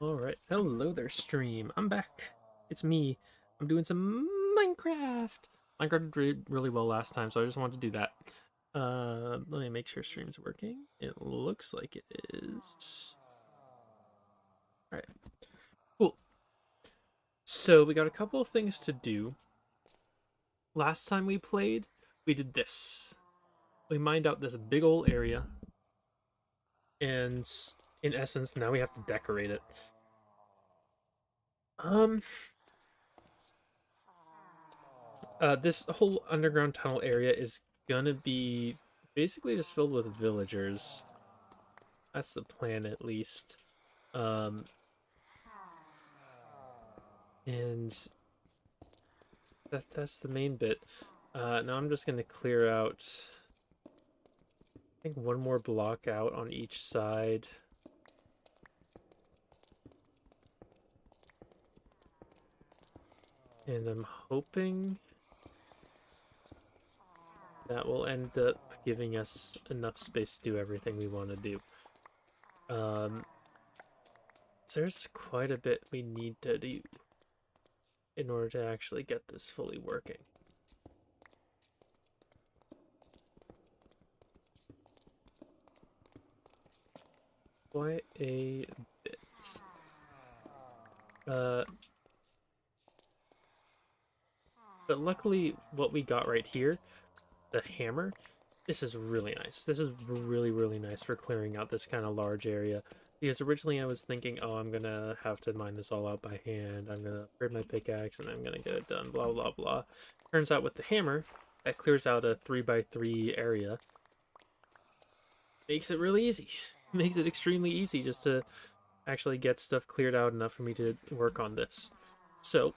Alright, hello there, stream. I'm back. It's me. I'm doing some Minecraft. Minecraft did really well last time, so I just wanted to do that. Let me make sure stream's working. It looks like it is. Alright, cool. So we got a couple of things to do. Last time we played, we did this. We mined out this big old area, and in essence, now we have to decorate it. Um, this whole underground tunnel area is gonna be basically just filled with villagers. That's the plan, at least. Um, and that's the main bit. Now I'm just gonna clear out, I think, one more block out on each side. And I'm hoping that will end up giving us enough space to do everything we want to do. There's quite a bit we need to do in order to actually get this fully working. Quite a bit. Uh, but luckily, what we got right here, the hammer, this is really nice. This is really, really nice for clearing out this kind of large area. Because originally I was thinking, oh, I'm gonna have to mine this all out by hand. I'm gonna upgrade my pickaxe and I'm gonna get it done, blah, blah, blah. Turns out with the hammer, that clears out a 3x3 area. Makes it really easy. Makes it extremely easy just to actually get stuff cleared out enough for me to work on this. So,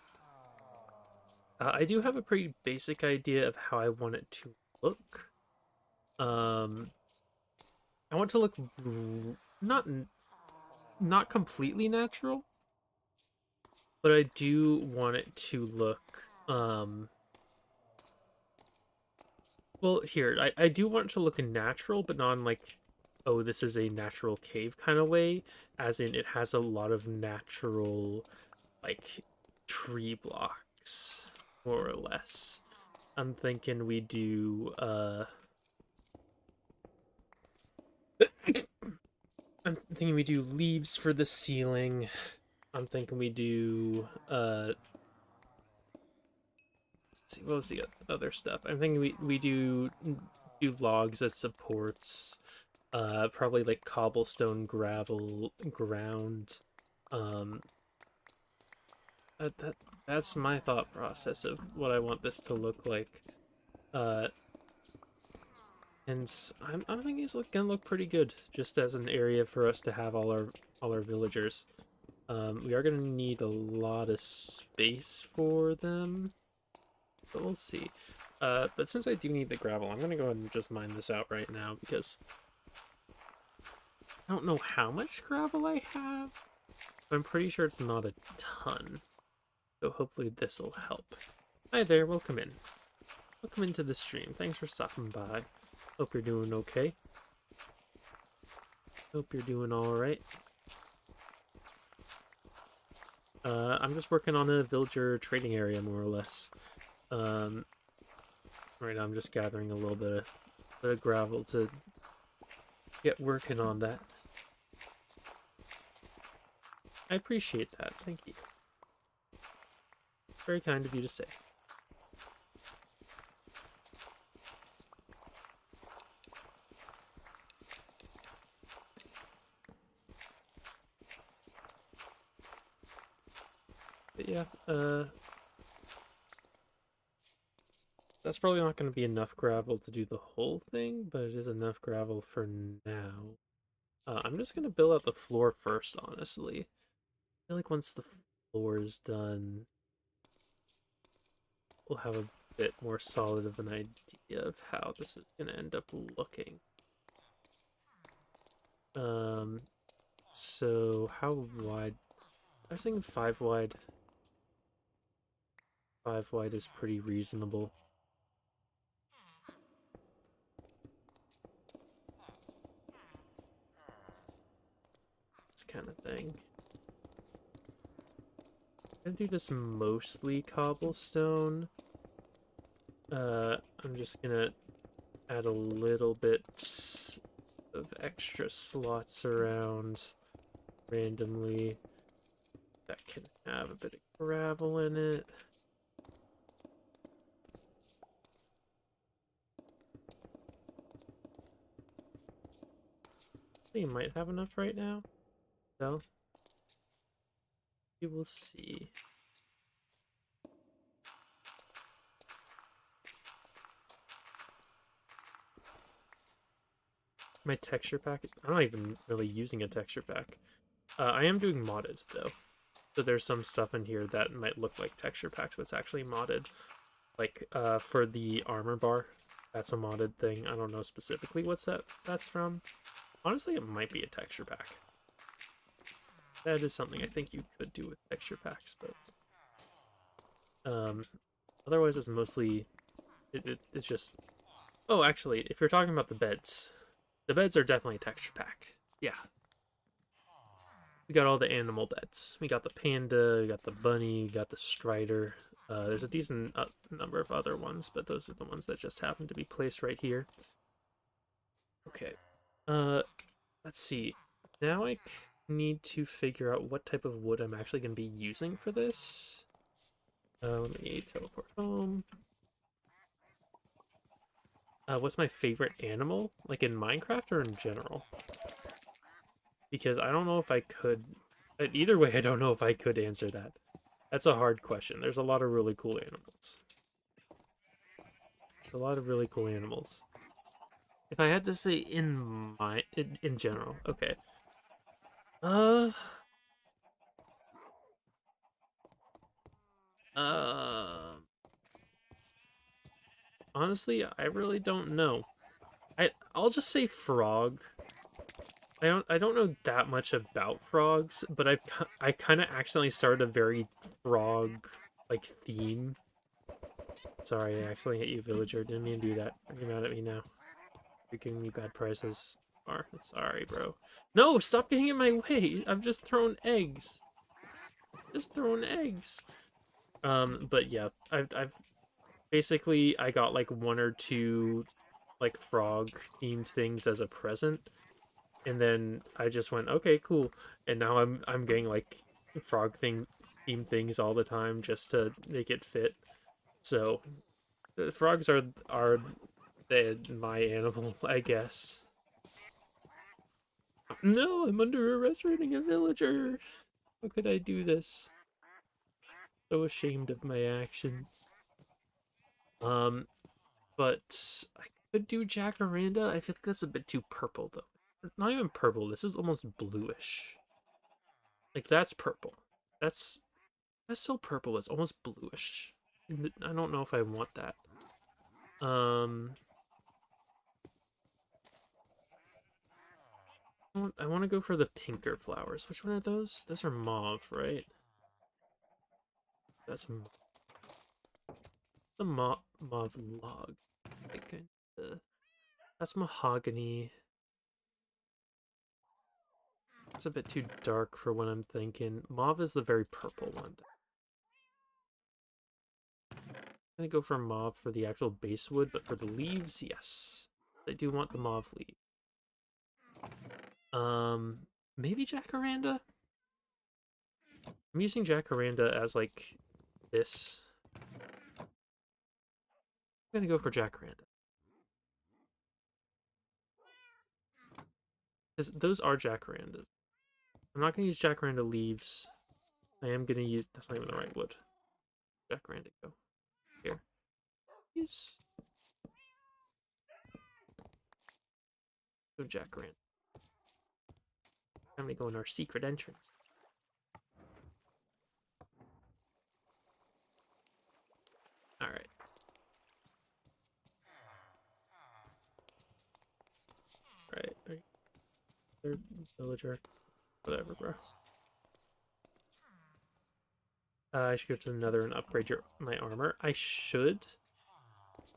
I do have a pretty basic idea of how I want it to look. Um, I want to look not not completely natural, but I do want it to look well, here, I do want it to look natural, but not in like, oh, this is a natural cave kind of way, as in it has a lot of natural, like, tree blocks, more or less. I'm thinking we do, I'm thinking we do leaves for the ceiling. I'm thinking we do, let's see, what was the other stuff? I'm thinking we do logs as supports. Probably like cobblestone, gravel, ground. Um, that's my thought process of what I want this to look like. Uh, and I'm thinking it's gonna look pretty good, just as an area for us to have all our villagers. We are gonna need a lot of space for them, but we'll see. But since I do need the gravel, I'm gonna go ahead and just mine this out right now because I don't know how much gravel I have. I'm pretty sure it's not a ton, so hopefully this will help. Hi there, welcome in. Welcome into the stream. Thanks for stopping by. Hope you're doing okay. Hope you're doing alright. I'm just working on a villager trading area, more or less. Right now I'm just gathering a little bit of gravel to get working on that. I appreciate that, thank you. Very kind of you to say. But yeah, that's probably not going to be enough gravel to do the whole thing, but it is enough gravel for now. I'm just going to build out the floor first, honestly. I feel like once the floor is done, we'll have a bit more solid of an idea of how this is going to end up looking. So how wide? I was thinking 5 wide. 5 wide is pretty reasonable. This kind of thing. I'm gonna do this mostly cobblestone. I'm just gonna add a little bit of extra slots around randomly that can have a bit of gravel in it. I think you might have enough right now, so we will see. My texture pack, I'm not even really using a texture pack. I am doing modded though. So there's some stuff in here that might look like texture packs, but it's actually modded. Like for the armor bar, that's a modded thing. I don't know specifically what's that's from. Honestly, it might be a texture pack. That is something I think you could do with texture packs, but otherwise it's mostly it's just. Oh, actually, if you're talking about the beds are definitely a texture pack. Yeah, we got all the animal beds. We got the panda, we got the bunny, we got the strider. There's a decent number of other ones, but those are the ones that just happen to be placed right here. Okay. Uh, let's see. Now I need to figure out what type of wood I'm actually going to be using for this. Let me teleport home. What's my favorite animal? Like in Minecraft or in general? Because I don't know if I could. Either way, I don't know if I could answer that. That's a hard question. There's a lot of really cool animals. There's a lot of really cool animals. If I had to say in general, okay. Uh, uh, honestly, I really don't know. I'll just say frog. I don't know that much about frogs, but I kind of accidentally started a very frog like theme. Sorry, I accidentally hit you, villager. Didn't mean to do that. Are you mad at me now? You're giving me bad prices. Sorry, bro. No, stop getting in my way. I've just thrown eggs. Just throwing eggs. But yeah, I've basically I got like one or two like frog themed things as a present, and then I just went, okay, cool. And now I'm getting like frog themed things all the time just to make it fit. So the frogs are my animal, I guess. No, I'm under arrest for hitting a villager. How could I do this? So ashamed of my actions. Um, but I could do jacaranda. I feel like that's a bit too purple though. Not even purple. This is almost bluish. Like that's purple. That's that's still purple. It's almost bluish. I don't know if I want that. Um, I want to go for the pinker flowers. Which one are those? Those are mauve, right? That's the mauve log. Like, that's mahogany. It's a bit too dark for what I'm thinking. Mauve is the very purple one. I'm gonna go for mauve for the actual base wood, but for the leaves, yes. I do want the mauve leaf. Maybe jacaranda? I'm using jacaranda as like this. I'm gonna go for jacaranda. Because those are jacarandas. I'm not gonna use jacaranda leaves. I am gonna use, that's not even the right wood. Jacaranda, go. Here. Use. Go jacaranda. I'm gonna go in our secret entrance. Alright. Alright. Third villager. Whatever, bro. I should go to the nether and upgrade my armor. I should.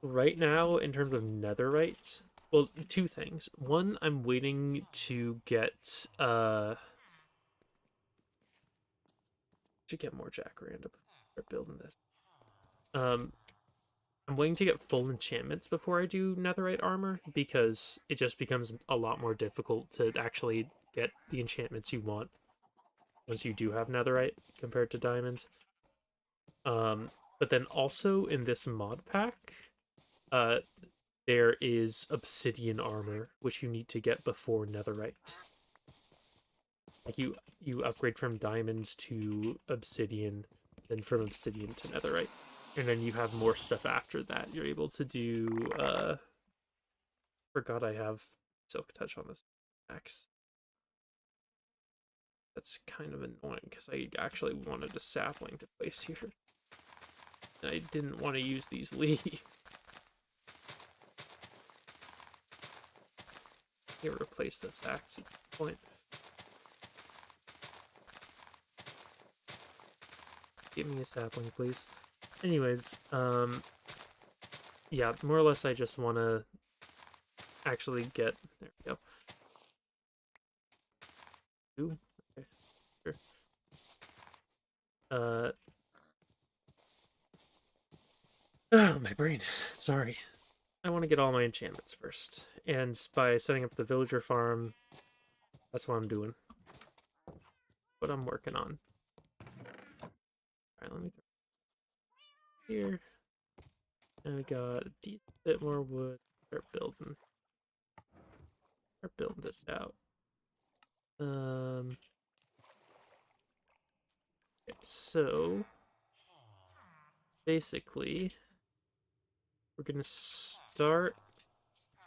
Right now, in terms of netherite, well, two things. One, I'm waiting to get Should get more jacaranda before I start building this. I'm waiting to get full enchantments before I do netherite armor, because it just becomes a lot more difficult to actually get the enchantments you want once you do have netherite compared to diamond. But then also in this mod pack, there is obsidian armor, which you need to get before netherite. Like you upgrade from diamonds to obsidian, then from obsidian to netherite. And then you have more stuff after that. You're able to do forgot I have silk touch on this axe. That's kind of annoying because I actually wanted a sapling to place here. And I didn't want to use these leaves. Here, replace this axe at the point. Give me a sapling, please. Anyways, yeah, more or less I just want to actually get... There we go. Ooh, okay, sure. Oh, my brain. Sorry. I want to get all my enchantments first. And by setting up the villager farm, that's what I'm doing. What I'm working on. Alright, let me throw here. And we got a decent bit more wood. Start building. Start building this out. Okay, so basically we're gonna start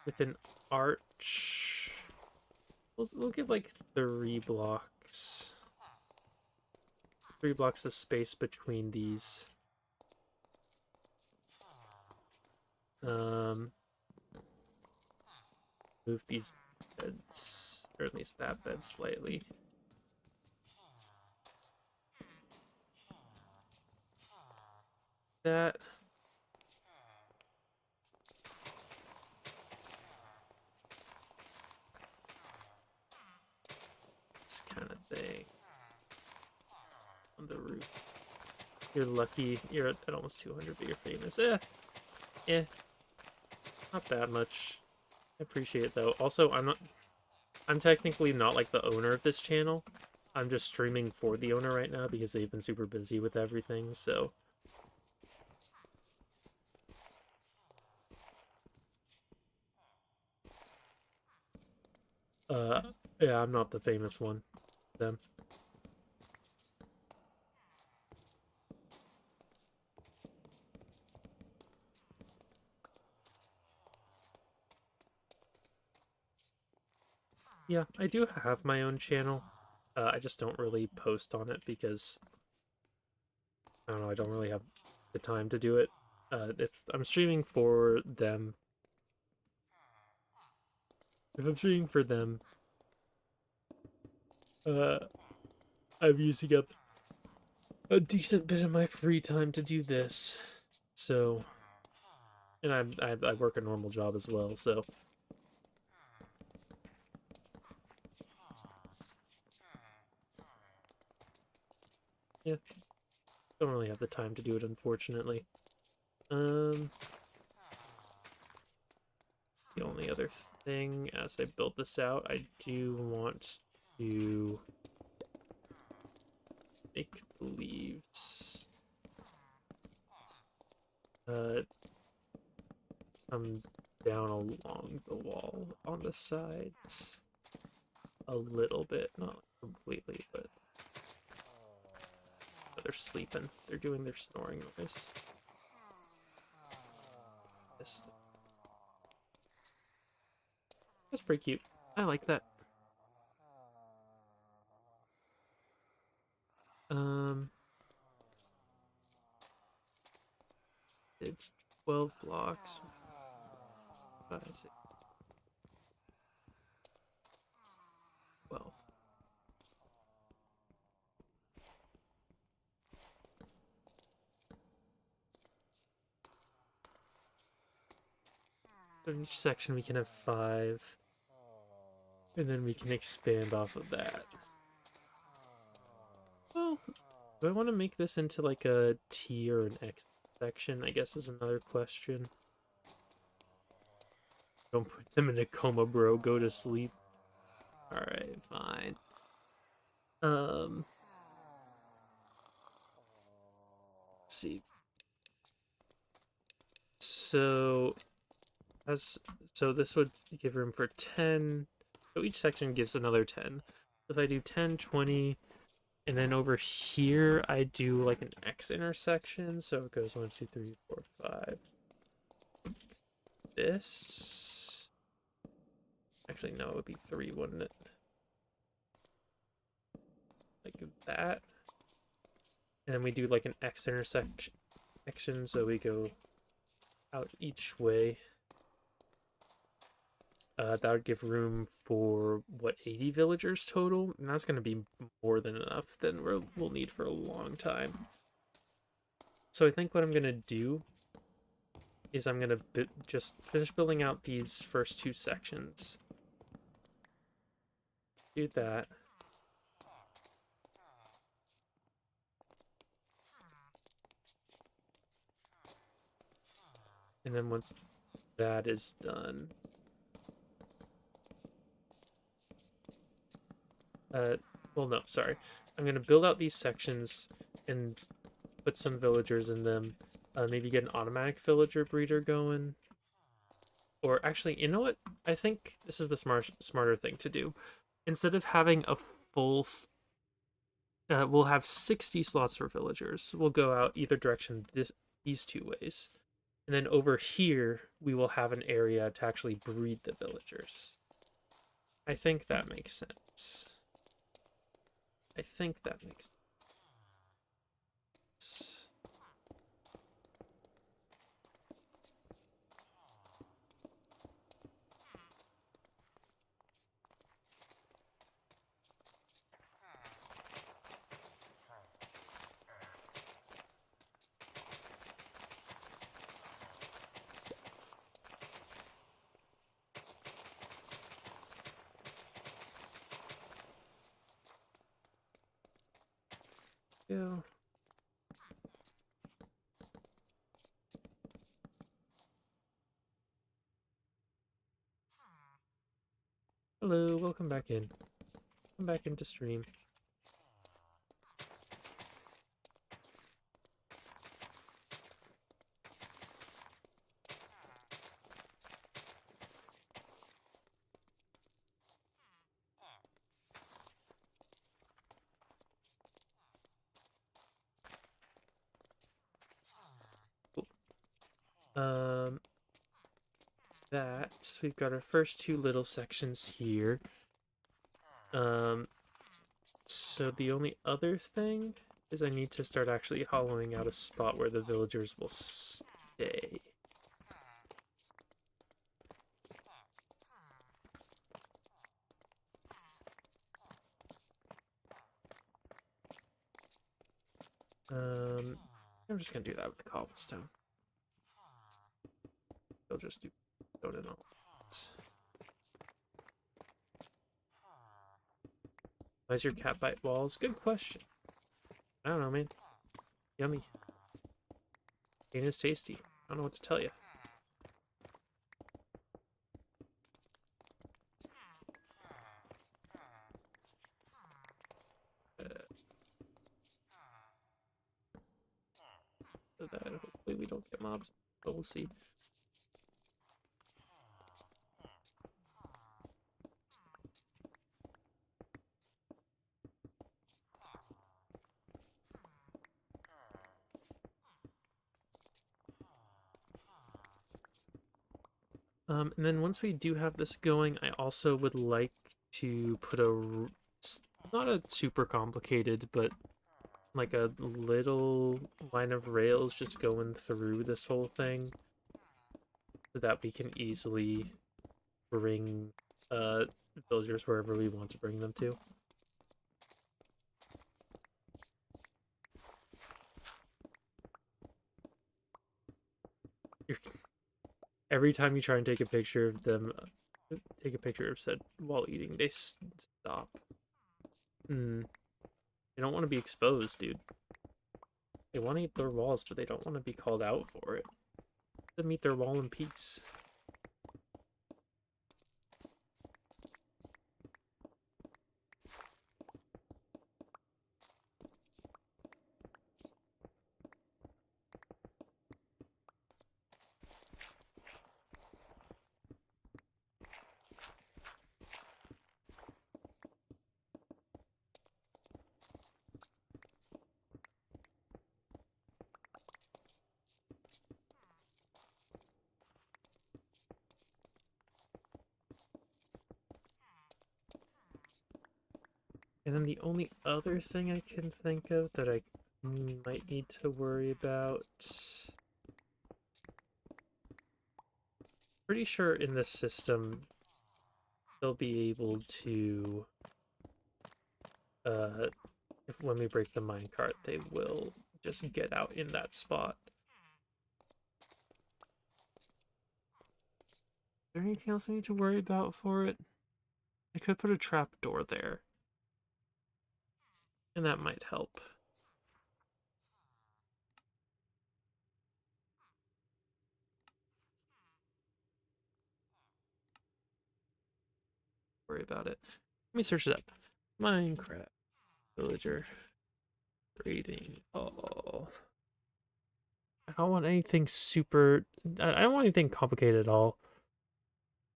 with an arch. We'll give like 3 blocks. 3 blocks of space between these. Move these beds, or at least that bed slightly. That. This kind of thing. On the roof. You're lucky. You're at almost 200, but you're famous. Not that much. I appreciate it though. Also, I'm technically not like the owner of this channel. I'm just streaming for the owner right now because they've been super busy with everything, so. Yeah, I'm not the famous one. Them. Yeah, I do have my own channel. I just don't really post on it because I don't know, I don't really have the time to do it. I'm streaming for them. If I'm streaming for them, I'm using up a decent bit of my free time to do this. So, and I work a normal job as well, so. Yeah, don't really have the time to do it, unfortunately. The only other thing, as I build this out, I do want to make the leaves come down along the wall on the sides a little bit, not completely, but they're sleeping. They're doing their snoring noise. That's pretty cute. I like that. It's 12 blocks. 5, 6, 12. So in each section we can have 5. And then we can expand off of that. Well, Do I want to make this into like a T or an X section? I guess is another question. Don't put them in a coma, bro. Go to sleep. Alright, fine. Let's see. So so this would give room for 10. So each section gives another 10. If I do 10, 20, and then over here I do like an X intersection, so it goes 1, 2, 3, 4, 5. This actually no, it would be 3, wouldn't it? Like that. And then we do like an X intersection, so we go out each way. That would give room for, what, 80 villagers total? And that's going to be more than enough than we'll need for a long time. So I think what I'm going to do is I'm going to just finish building out these first 2 sections. Do that. And then once that is done, well, no, sorry. I'm going to build out these sections and put some villagers in them. Maybe get an automatic villager breeder going. Or actually, you know what? I think this is the smarter thing to do. Instead of having a full... we'll have 60 slots for villagers. We'll go out either direction these 2 ways. And then over here, we will have an area to actually breed the villagers. I think that makes sense. I think that makes sense. Yeah. Hello, welcome back in. Come back into stream. Um, that so we've got our first 2 little sections here. So the only other thing is I need to start actually hollowing out a spot where the villagers will stay. I'm just gonna do that with the cobblestone. They'll just do stone and all. Why does your cat bite walls? Good question. I don't know, man. Yummy. Pain is tasty. I don't know what to tell you. So that hopefully we don't get mobs, but we'll see. And then once we do have this going, I also would like to put not a super complicated, but like a little line of rails just going through this whole thing so that we can easily bring villagers wherever we want to bring them to. Every time you try and take a picture of them, take a picture of said while eating, they stop. They don't want to be exposed, dude. They want to eat their walls, but they don't want to be called out for it. Let them eat their wall in peace. And then the only other thing I can think of that I might need to worry about... Pretty sure in this system they'll be able to... if when we break the minecart, they will just get out in that spot. Is there anything else I need to worry about for it? I could put a trap door there. And that might help. Worry about it. Let me search it up. Minecraft villager rating all. I don't want anything super... I don't want anything complicated at all.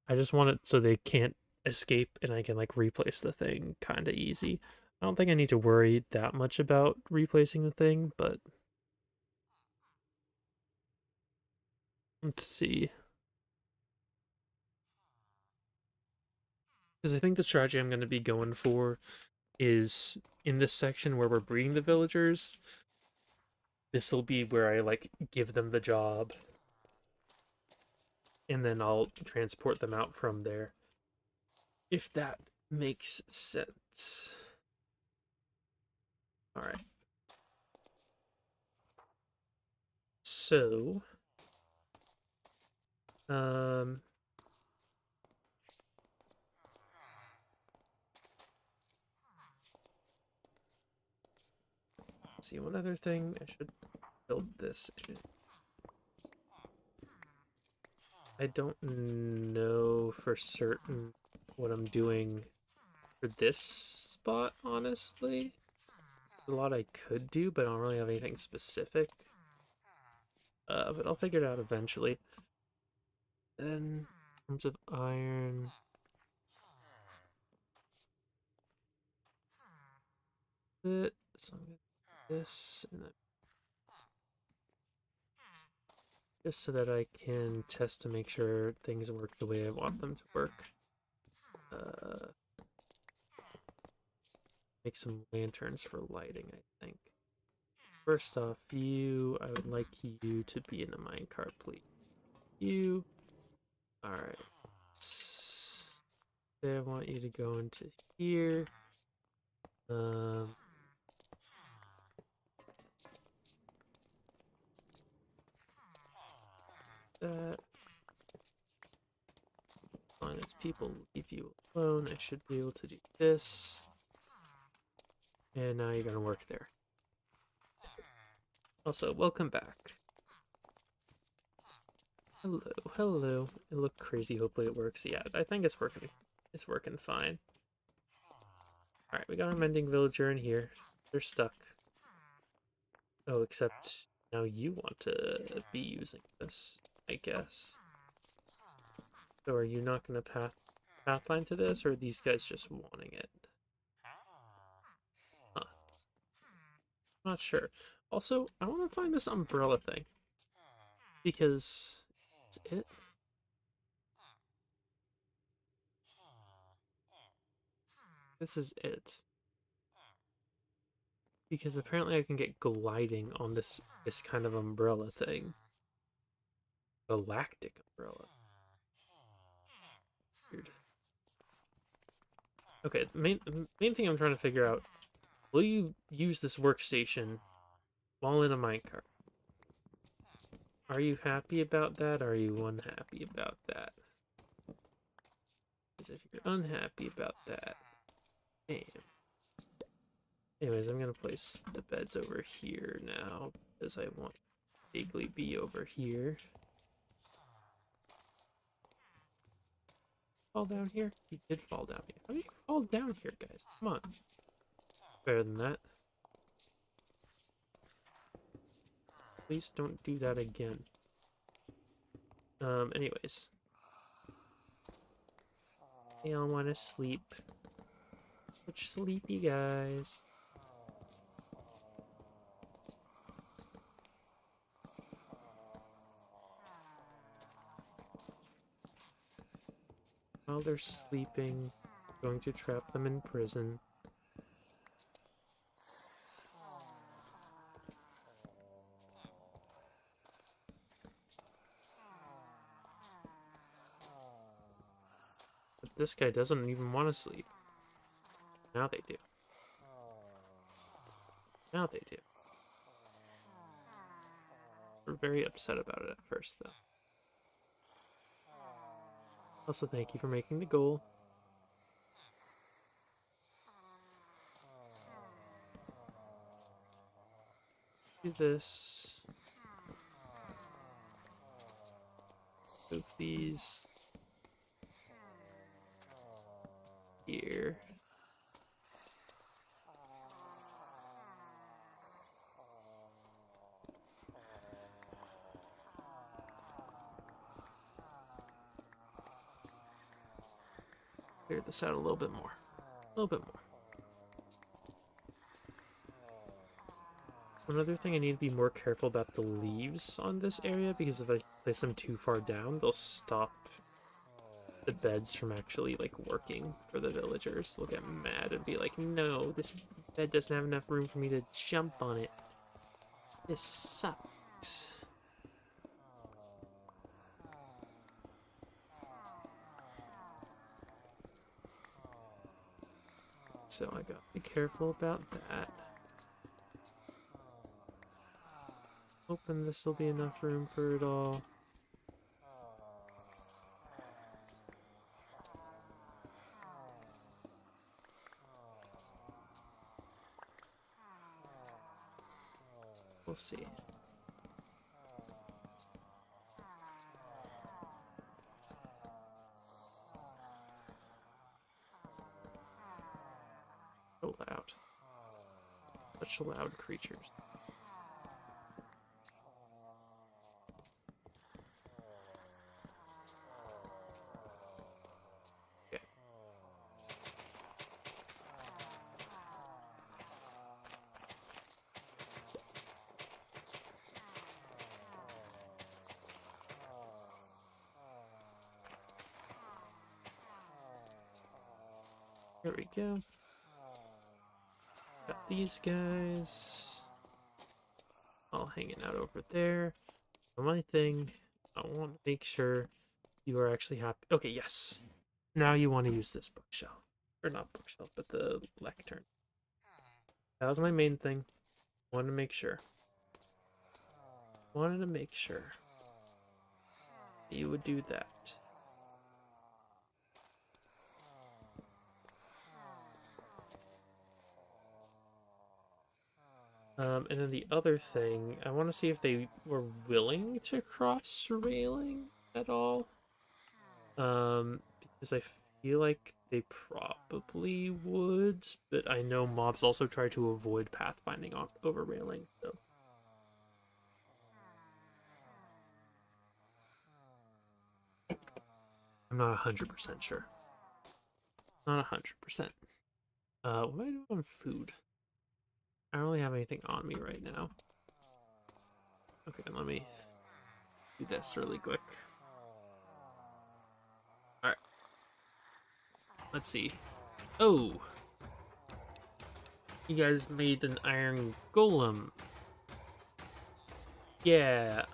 I just want it so they can't escape and I can like replace the thing kind of easy. I don't think I need to worry that much about replacing the thing, but let's see. Because I think the strategy I'm going to be going for is in this section where we're breeding the villagers. This will be where I like give them the job and then I'll transport them out from there. If that makes sense. All right. So, let's see, one other thing, I should build this in. I don't know for certain what I'm doing for this spot, honestly. There's a lot I could do, but I don't really have anything specific. But I'll figure it out eventually. Then, in terms of iron... So I'm gonna do this, and then just so that I can test to make sure things work the way I want them to work. Make some lanterns for lighting, I think. First off, you, I would like you to be in a minecart, please. You. Alright. I want you to go into here. That. As long as people leave you alone, I should be able to do this. And now you're gonna work there. Also, welcome back. Hello, hello. It looked crazy, hopefully it works. Yeah, I think it's working. It's working fine. Alright, we got our mending villager in here. They're stuck. Oh, except now you want to be using this, I guess. So are you not going to pathline to this, or are these guys just wanting it? Huh. I'm not sure. Also, I want to find this umbrella thing. Because it's it. This is it. Because apparently I can get gliding on this kind of umbrella thing. Galactic umbrella. Weird. Okay, the main thing I'm trying to figure out, will you use this workstation while in a minecart? Are you happy about that? Or are you unhappy about that? Because if you're unhappy about that, damn. Anyways, I'm gonna place the beds over here now Because I want Vaguely be over here. Fall down here? He did fall down here. How do you fall down here, guys? Come on. Better than that. Please don't do that again. Anyways. They all want to sleep. Such sleepy guys. While they're sleeping, I'm going to trap them in prison. But this guy doesn't even want to sleep. Now they do. Now they do. We're very upset about it at first, though. Also, thank you for making the goal. Do this. Move these here. Clear this out a little bit more. A little bit more. Another thing, I need to be more careful about the leaves on this area, because if I place them too far down, they'll stop the beds from actually, like, working for the villagers. They'll get mad and be like, no, this bed doesn't have enough room for me to jump on it. This sucks. So I gotta be careful about that. Hoping this will be enough room for it all. We'll see. So loud. Such loud creatures. Okay. There we go. Got these guys all hanging out over there. For my thing, I want to make sure you are actually happy. Okay, yes. Now you want to use this bookshelf. Or not bookshelf, but the lectern. That was my main thing. Wanted to make sure. Wanted to make sure you would do that. And then the other thing, I want to see if they were willing to cross railing at all. Because I feel like they probably would, but I know mobs also try to avoid pathfinding over railing, so. I'm not 100% sure. Not 100%. What am I doing on food? I don't really have anything on me right now. Okay, let me do this really quick. Alright. Let's see. Oh! You guys made an iron golem. Yeah,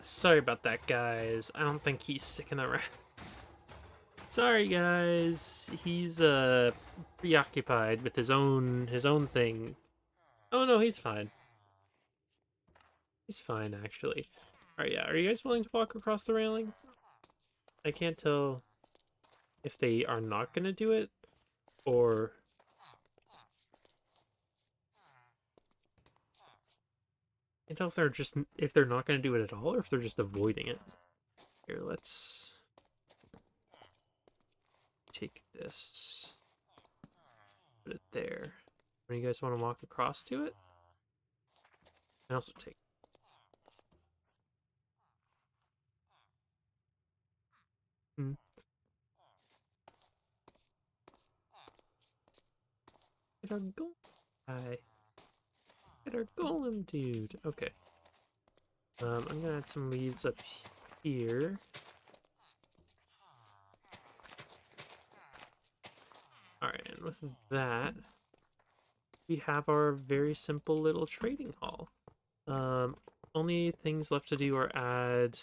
sorry about that, guys. I don't think he's sticking around. Sorry, guys. He's, preoccupied with his own thing. Oh, no, he's fine. He's fine, actually. Alright, yeah. Are you guys willing to walk across the railing? I can't tell if they are not gonna do it, or... can't tell if they're not going to do it at all or if they're just avoiding it. Here, let's take this, put it there. When you guys want to walk across to it, and also take. Hmm. Get our golem guy. Get our golem dude. Okay. I'm gonna add some leaves up here. Alright, and with that, we have our very simple little trading hall. Only things left to do are add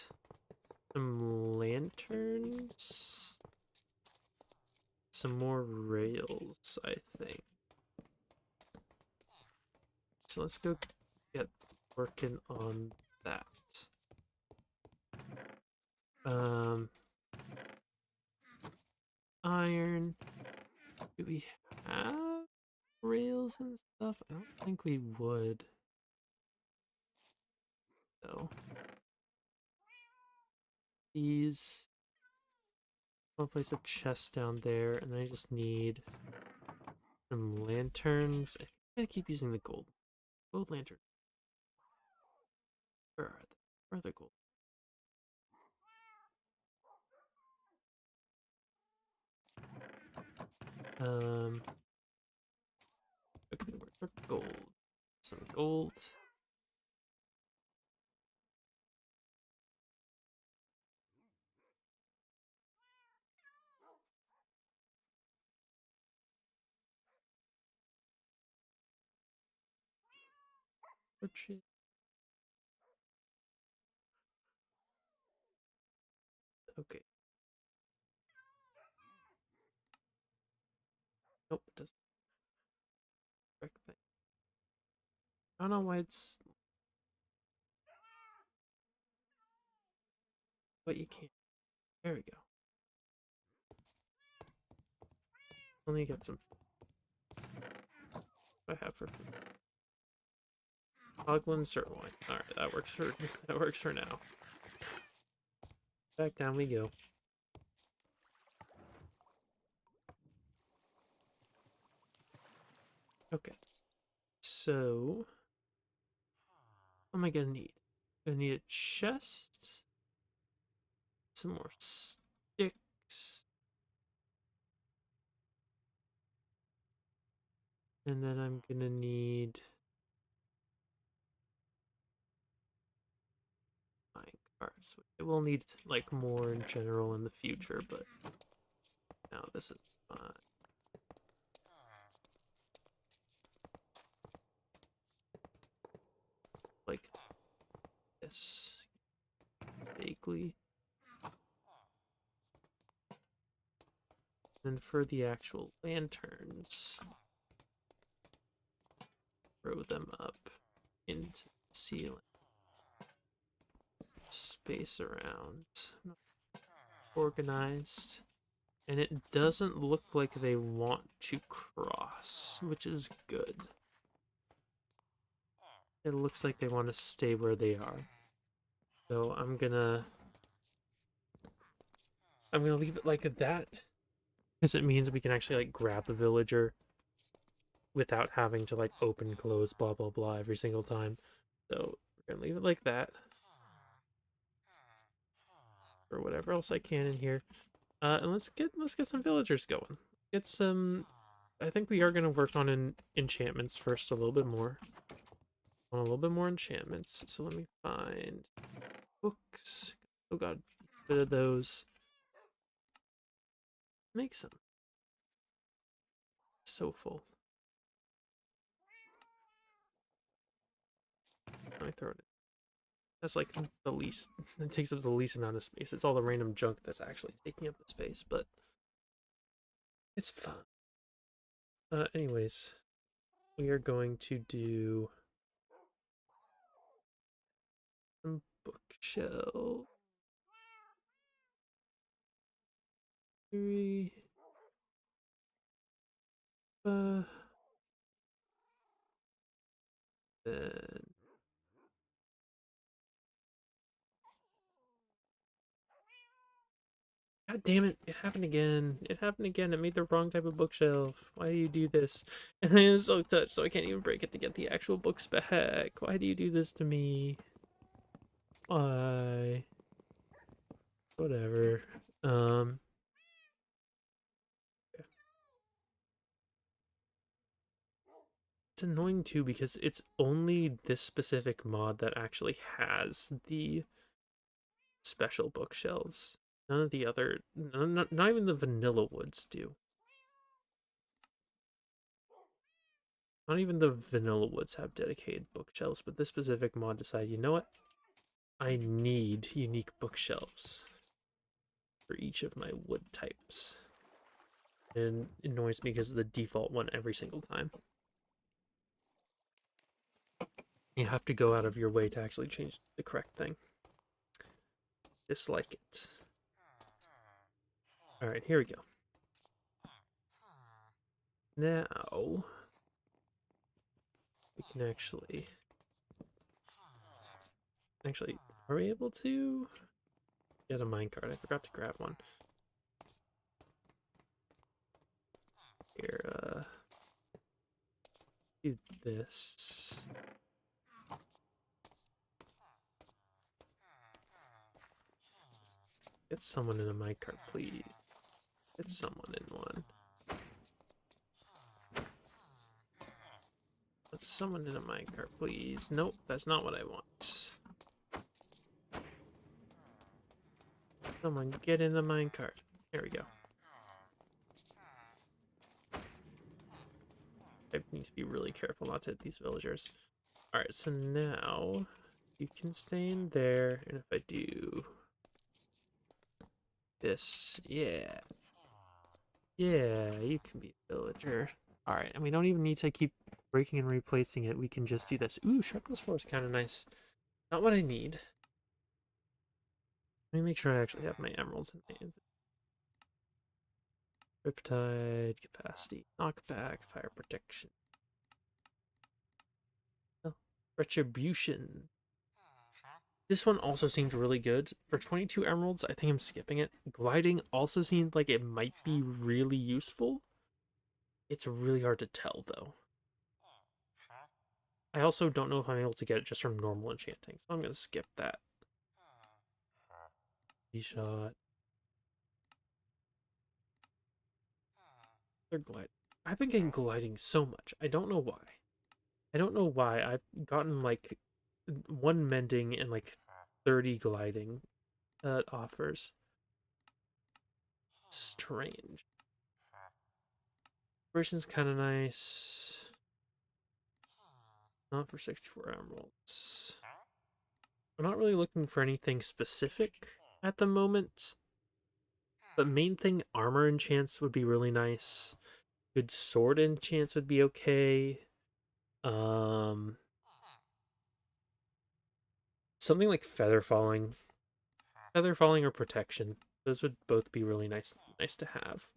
some lanterns, some more rails, I think. So let's go get working on that. Um, Iron. Do we have rails and stuff? I don't think we would. So these. I'll place a chest down there, and I just need some lanterns. I'm gonna keep using the gold. Gold lantern. Where are they? Where are the gold? Um. Okay, where's our gold? Some gold. Purchase. Okay. Nope, it doesn't. Correct thing. I don't know why it's. But you can't. There we go. Let me get some. What I have for food. Hoglin sirloin. Alright, that works for that works for now. Back down we go. Okay. So what am I gonna need? Gonna need a chest, some more sticks, and then I'm gonna need mine cards. It will need like more in general in the future, but now this is fine. Like this, vaguely. And for the actual lanterns, throw them up into the ceiling. Space around. Organized. And it doesn't look like they want to cross, which is good. It looks like they want to stay where they are. So I'm gonna leave it like that. Because it means we can actually like grab a villager without having to like open, close, blah blah blah every single time. So we're gonna leave it like that. Or whatever else I can in here. And let's get some villagers going. Get some. I think we are gonna work on enchantments first a little bit more. On a little bit more enchantments. So let me find books. Oh god, a bit of those. Make some. So full. Let me throw it in. That's like the least. It takes up the least amount of space. It's all the random junk that's actually taking up the space, but it's fun. Anyways, we are going to do some bookshelf. Three. Then God damn it. It happened again. It happened again. It made the wrong type of bookshelf. Why do you do this? And I am so touched, so I can't even break it to get the actual books back. Why do you do this to me? Why? Whatever. Um, it's annoying too because it's only this specific mod that actually has the special bookshelves. None of the other, not even the vanilla woods do. Not even the vanilla woods have dedicated bookshelves, but this specific mod decided, you know what? I need unique bookshelves for each of my wood types. And it annoys me because of the default one every single time. You have to go out of your way to actually change the correct thing. Dislike it. Alright, here we go. Now, we can actually... Actually, are we able to get a minecart? I forgot to grab one. Here, do this. Get someone in a minecart, please. Get someone in one. Get someone in a minecart, please. Nope, that's not what I want. Someone get in the minecart. There we go. I need to be really careful not to hit these villagers. Alright, so now you can stay in there, and if I do this, yeah. Yeah, you can be a villager. Alright, and we don't even need to keep breaking and replacing it. We can just do this. Ooh, sharpness 4 is kind of nice. Not what I need. Let me make sure I actually have my emeralds in my inventory. Riptide, capacity, knockback, fire protection. Oh, retribution. This one also seemed really good. For 22 emeralds, I think I'm skipping it. Gliding also seemed like it might be really useful. It's really hard to tell, though. I also don't know if I'm able to get it just from normal enchanting, so I'm going to skip that. B-shot. They're gliding. I've been getting gliding so much. I don't know why. I don't know why. I've gotten, like, 1 mending and, like, 30 gliding offers. Strange. Version's kind of nice. Not for 64 emeralds. I'm not really looking for anything specific at the moment. But main thing, armor enchants would be really nice. Good sword enchants would be okay. Something like feather falling. Feather falling or protection. Those would both be really nice to have.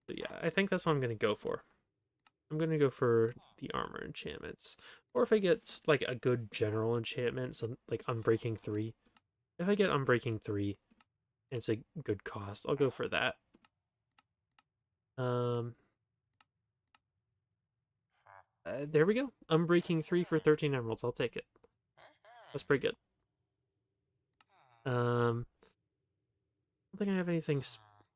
But yeah, I think that's what I'm gonna go for. I'm gonna go for the armor enchantments. Or if I get like a good general enchantment, so like Unbreaking 3. If I get Unbreaking 3, and it's a good cost, I'll go for that. There we go. Unbreaking 3 for 13 emeralds. I'll take it. That's pretty good. I don't think I have anything.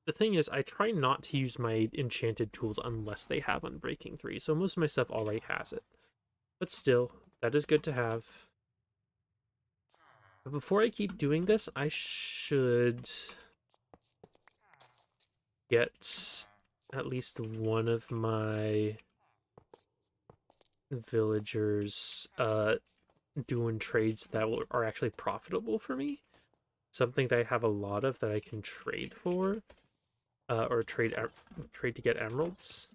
The thing is, I try not to use my enchanted tools unless they have Unbreaking 3, so most of my stuff already has it. But still, that is good to have. But before I keep doing this, I should get at least one of my villagers doing trades that are actually profitable for me. Something that I have a lot of that I can trade for, or trade to get emeralds.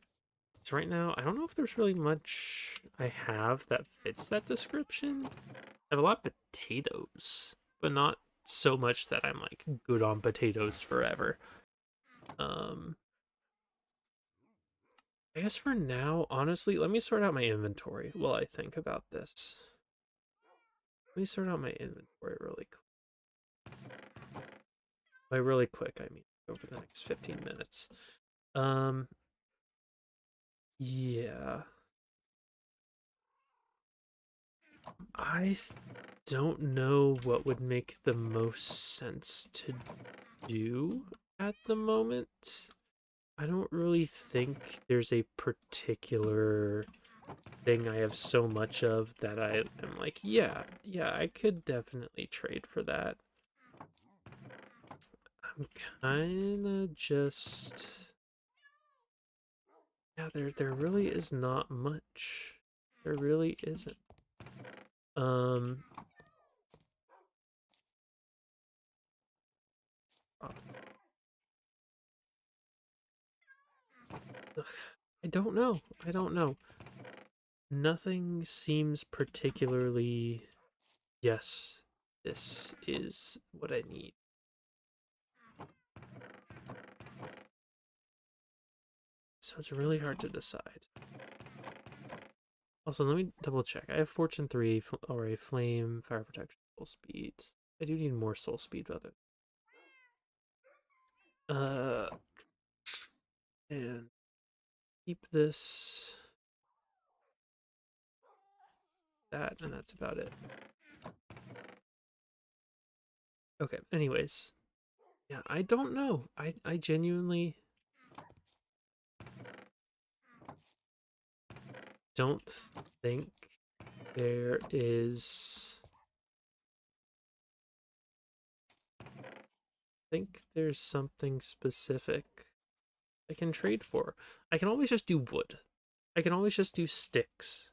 So right now, I don't know if there's really much I have that fits that description. I have a lot of potatoes, but not so much that I'm like good on potatoes forever. I guess for now, honestly, let me sort out my inventory while I think about this. Let me sort out my inventory really quick. By really quick, I mean over the next 15 minutes. Um, yeah. I don't know what would make the most sense to do at the moment. I don't really think there's a particular thing I have so much of that I am like, yeah, I could definitely trade for that. I'm kind of just, yeah, there really is not much. There really isn't. Um, ugh, I don't know. I don't know. Nothing seems particularly, yes, this is what I need. So it's really hard to decide. Also, let me double check. I have Fortune 3 or a Flame, Fire Protection, Soul Speed. I do need more Soul Speed, brother. Uh, and keep this, that, and that's about it. Okay, anyways. Yeah, I don't know. I genuinely don't think there is. Think there's something specific I can trade for. I can always just do wood. I can always just do sticks,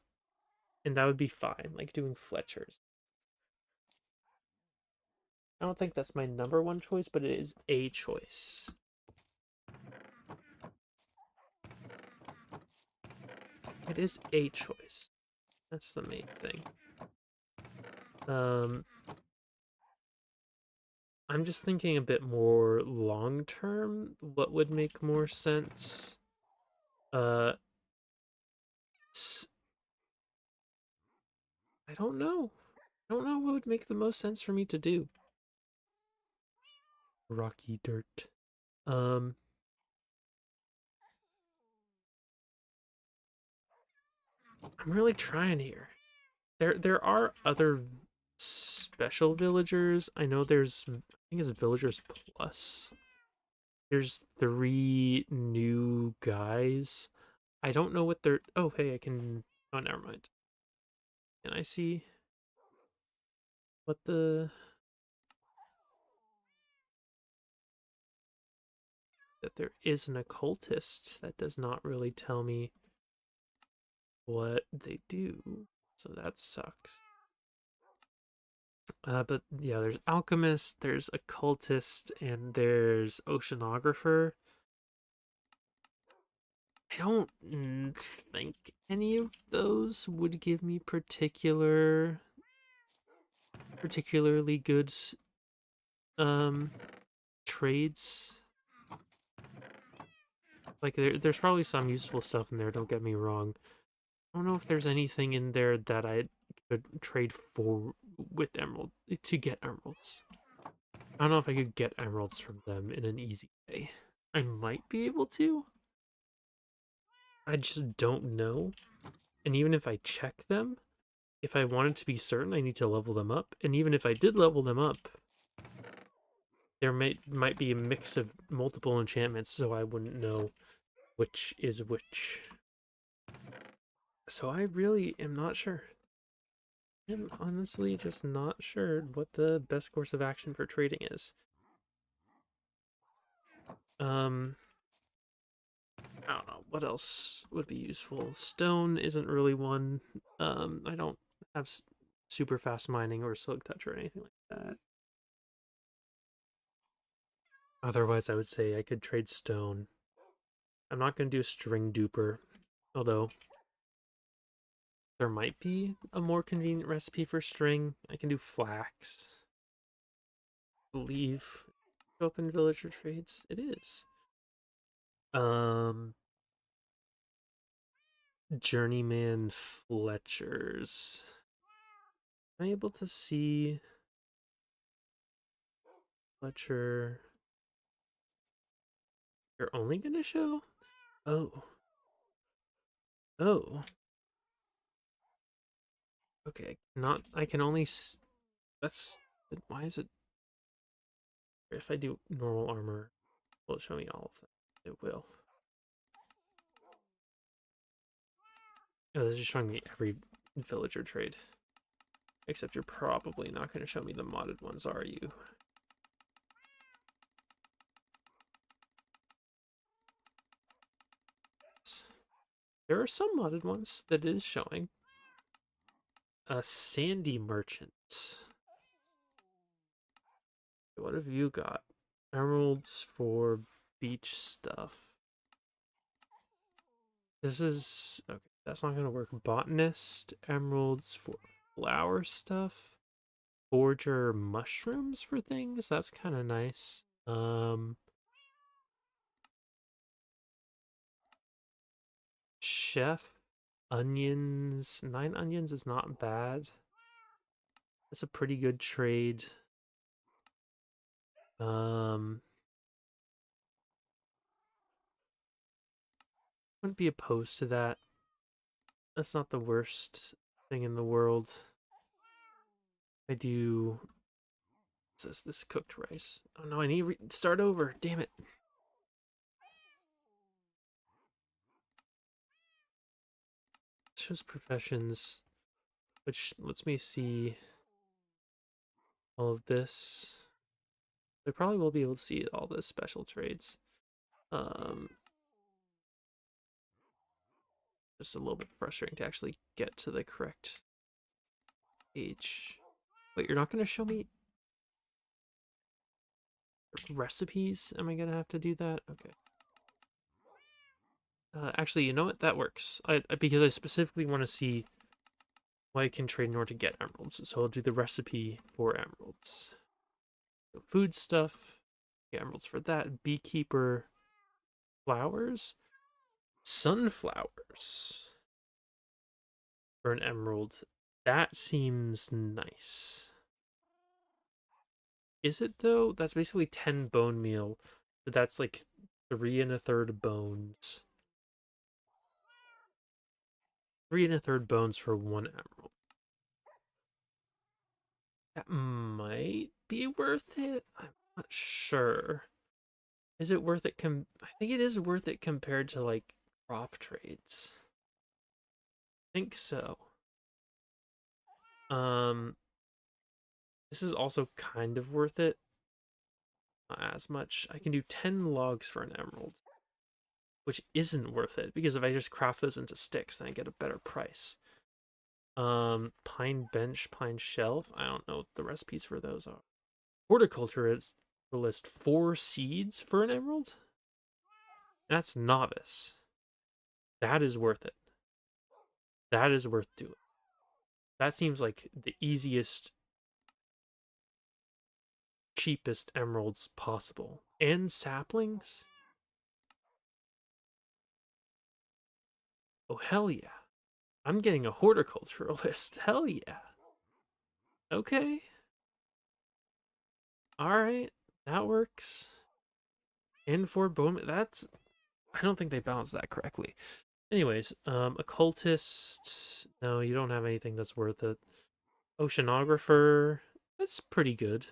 and that would be fine, like doing Fletchers. I don't think that's my number one choice, but it is a choice. It is a choice. That's the main thing. Um, I'm just thinking a bit more long term. What would make more sense? Uh, I don't know. I don't know what would make the most sense for me to do. Rocky dirt. Um, I'm really trying here. There are other special villagers. I know there's, I think it's Villagers Plus. There's 3 new guys. I don't know what they're, oh hey, I can, oh never mind. Can I see what the, that there is an occultist? That does not really tell me what they do. So that sucks. But yeah, there's alchemist, there's occultist, and there's oceanographer. I don't think any of those would give me particularly good um trades. Like there's probably some useful stuff in there, don't get me wrong. I don't know if there's anything in there that I could trade for with emerald to get emeralds. I don't know if I could get emeralds from them in an easy way. I might be able to. I just don't know. And even if I check them, if I wanted to be certain, I need to level them up. And even if I did level them up, there might be a mix of multiple enchantments, so I wouldn't know which is which. So I really am not sure. I'm honestly just not sure what the best course of action for trading is. Um, I don't know what else would be useful. Stone isn't really one. I don't have super fast mining or silk touch or anything like that. Otherwise, I would say I could trade stone. I'm not going to do string duper, although there might be a more convenient recipe for string. I can do flax. I believe open villager trades. It is. Um, Journeyman Fletchers. Am I able to see? Fletcher. You're only gonna show? Oh. Oh. Okay. Not. I can only. That's. Why is it. If I do normal armor, will it show me all of them? It will. Oh, this is showing me every villager trade. Except you're probably not going to show me the modded ones, are you? There are some modded ones that is showing. A sandy merchant. What have you got? Emeralds for beach stuff. This is okay. That's not gonna work. Botanist emeralds for flower stuff. Forger mushrooms for things. That's kind of nice. Chef onions. 9 onions is not bad. That's a pretty good trade. Um, wouldn't be opposed to that. That's not the worst thing in the world. I do. It says this cooked rice. Oh no, I need to start over. Damn it. Shows professions, which lets me see all of this. I probably will be able to see all the special trades. Um, just a little bit frustrating to actually get to the correct page. Wait, you're not going to show me recipes? Am I going to have to do that? Okay. Actually, you know what? That works. Because I specifically want to see what I can trade in order to get emeralds. So I'll do the recipe for emeralds. So food stuff, get emeralds for that. Beekeeper flowers, sunflowers for an emerald. That seems nice. Is it though? That's basically 10 bone meal. But that's like 3 1/3 bones. 3 1/3 bones for 1 emerald. That might be worth it. I'm not sure. Is it worth it? I think it is worth it compared to like crop trades. I think so. Um, this is also kind of worth it. Not as much. I can do 10 logs for an emerald, which isn't worth it because if I just craft those into sticks, then I get a better price. Pine bench, pine shelf. I don't know what the recipes for those are. Horticulture is will list 4 seeds for an emerald. That's novice. That is worth it. That is worth doing. That seems like the easiest, cheapest emeralds possible. And saplings? Oh, hell yeah. I'm getting a horticulturalist. Hell yeah. Okay. Alright. That works. And for Bowman, that's. I don't think they balanced that correctly. Anyways, occultist. No, you don't have anything that's worth it. Oceanographer. That's pretty good.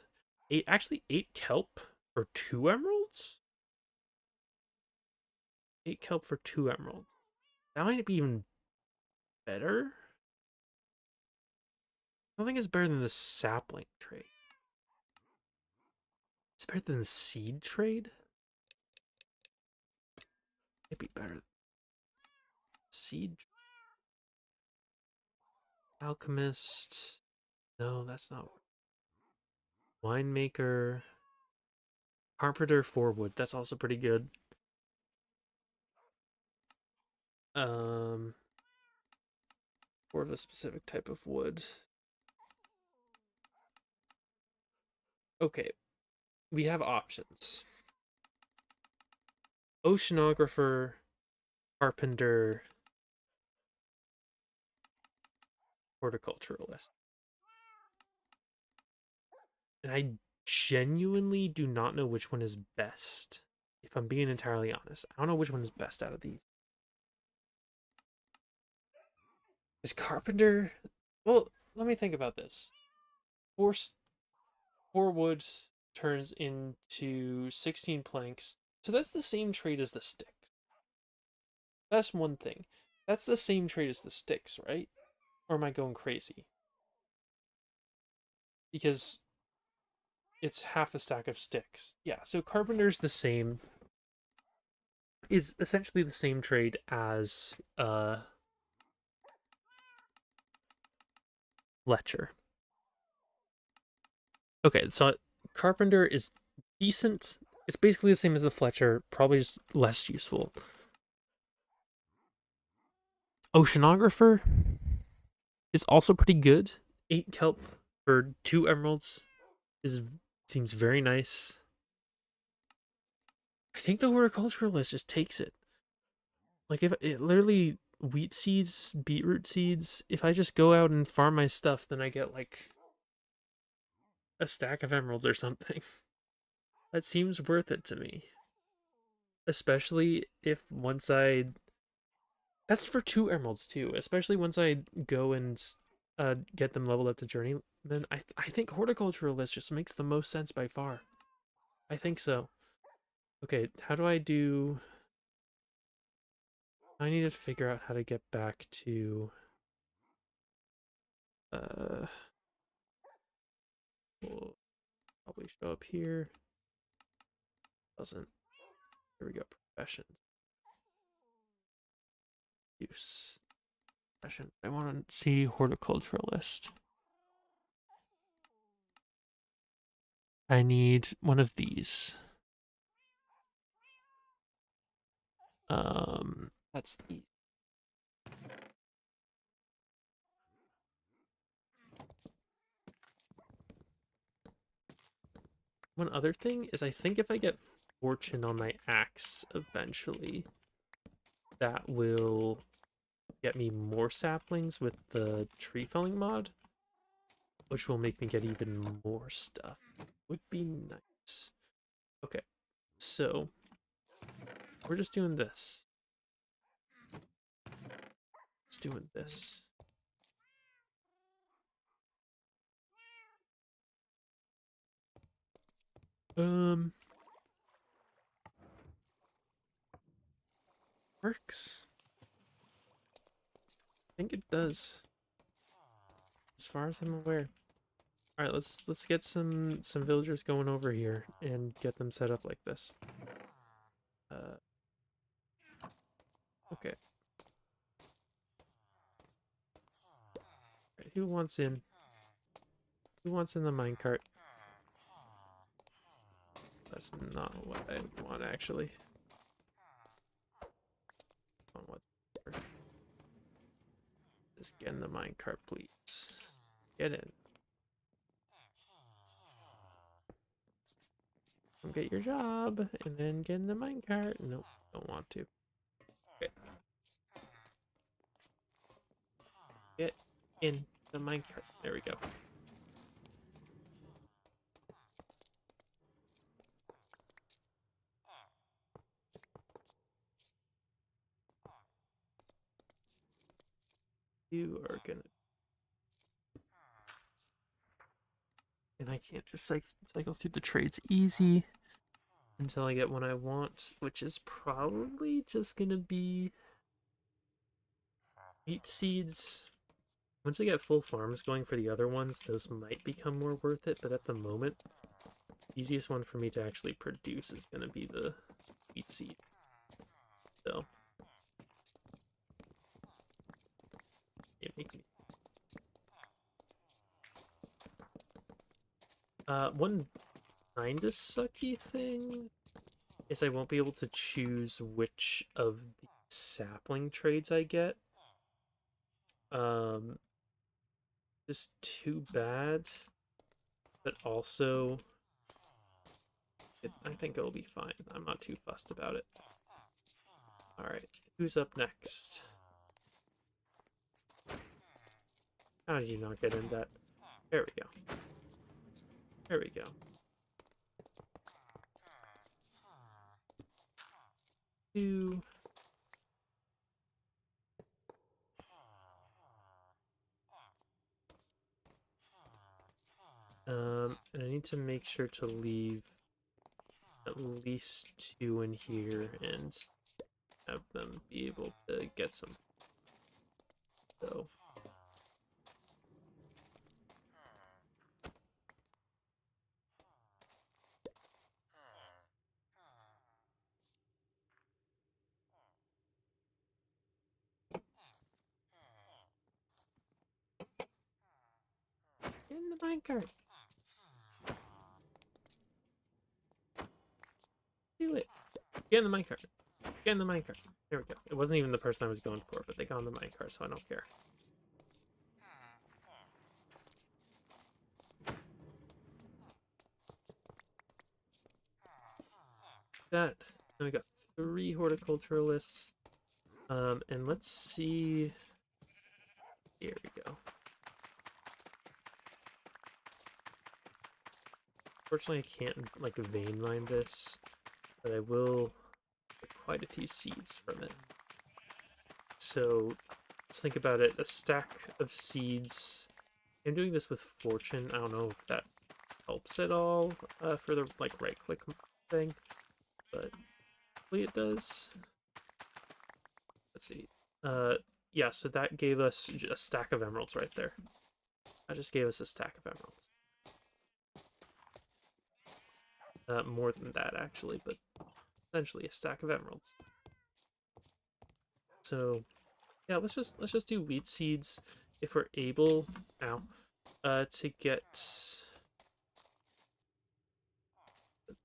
Actually, 8 kelp for 2 emeralds? 8 kelp for 2 emeralds. That might be even better. I think it's better than the sapling trade. It's better than the seed trade. It'd be better. Seed. Alchemist. No, that's not. Winemaker. Carpenter for wood. That's also pretty good. Um, for the specific type of wood. Okay, we have options. Oceanographer, carpenter, horticulturalist. And I genuinely do not know which one is best. If I'm being entirely honest, I don't know which one is best out of these. Is carpenter? Well, let me think about this. Four, four wood turns into 16 planks. So that's the same trade as the sticks. That's one thing. That's the same trade as the sticks, right? Or am I going crazy? Because it's half a stack of sticks. Yeah, so carpenter's the same. Is essentially the same trade as Fletcher. Okay, so carpenter is decent. It's basically the same as the Fletcher, probably just less useful. Oceanographer is also pretty good. 8 kelp for 2 emeralds is seems very nice. I think the horticulturalist just takes it. Like if it literally wheat seeds, beetroot seeds, if I just go out and farm my stuff, then I get like a stack of emeralds or something. That seems worth it to me. Especially if once I that's for 2 emeralds too, especially once I go and get them leveled up to journey, then I think horticulturalist just makes the most sense by far. I think so. Okay, how do I do I need to figure out how to get back to uh we'll probably show up here. Doesn't. Here we go. Professions. Use. Profession. I want to see horticulturalist. I need one of these. That's easy. One other thing is I think if I get fortune on my axe eventually, that will get me more saplings with the tree felling mod, which will make me get even more stuff. Would be nice. Okay, so we're just doing this. It's doing this. Works. I think it does, as far as I'm aware. All right, let's get some villagers going over here and get them set up like this. Okay. Right, who wants in? Who wants in the minecart? That's not what I want actually. On what? Just get in the minecart, please. Get in. Come get your job and then get in the minecart. Nope, don't want to. Okay. Get in the minecart. There we go. You are gonna. And I can't just cycle through the trades easy until I get one I want, which is probably just gonna be wheat seeds. Once I get full farms going for the other ones, those might become more worth it, but at the moment, the easiest one for me to actually produce is gonna be the wheat seed. So yeah, make me. One kinda sucky thing is I won't be able to choose which of the sapling trades I get. Um, just too bad, but also I think it'll be fine. I'm not too fussed about it. All right, who's up next? How did you not get in that? There we go. There we go. 2. And I need to make sure to leave at least 2 in here and have them be able to get some. So in the minecart. Do it. Get in the minecart. Get in the minecart. There we go. It wasn't even the person I was going for, but they got in the minecart, so I don't care. That. Now we got 3 horticulturalists. And let's see. Here we go. Fortunately, I can't like vein mine this, but I will get quite a few seeds from it. So let's think about it. A stack of seeds. I'm doing this with fortune. I don't know if that helps at all for the like right click thing, but hopefully it does. Let's see. Yeah, so that gave us a stack of emeralds right there. That just gave us a stack of emeralds. More than that actually, but essentially a stack of emeralds. So yeah, let's just do wheat seeds if we're able now to get.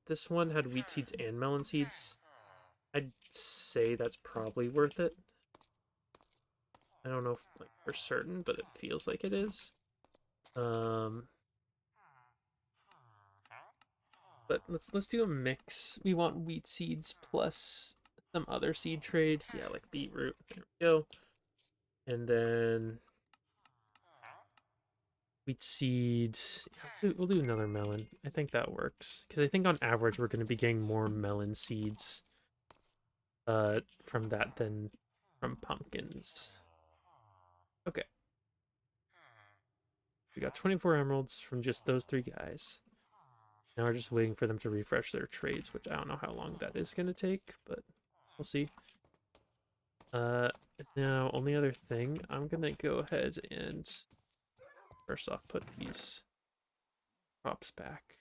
This one had wheat seeds and melon seeds. I'd say that's probably worth it. I don't know if like for certain, but it feels like it is. But let's do a mix. We want wheat seeds plus some other seed trade. Yeah, like beetroot. There we go. And then wheat seed. Yeah, we'll do another melon. I think that works because I think on average we're going to be getting more melon seeds from that than from pumpkins. Okay. We got 24 emeralds from just those 3 guys. Now we're just waiting for them to refresh their trades, which I don't know how long that is going to take, but we'll see. Now, only other thing, I'm going to go ahead and first off put these crops back.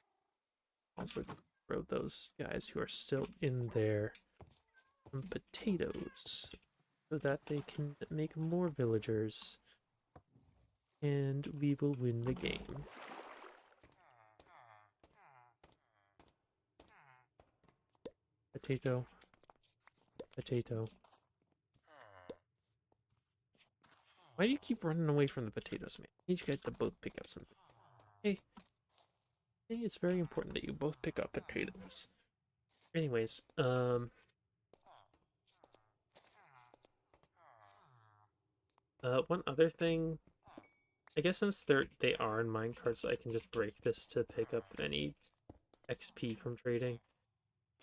Also grow those guys who are still in there some potatoes so that they can make more villagers and we will win the game. Potato. Potato. Why do you keep running away from the potatoes, man? I need you guys to both pick up something. Hey. I think it's very important that you both pick up potatoes. Anyways, one other thing, I guess since they are in minecarts, I can just break this to pick up any XP from trading.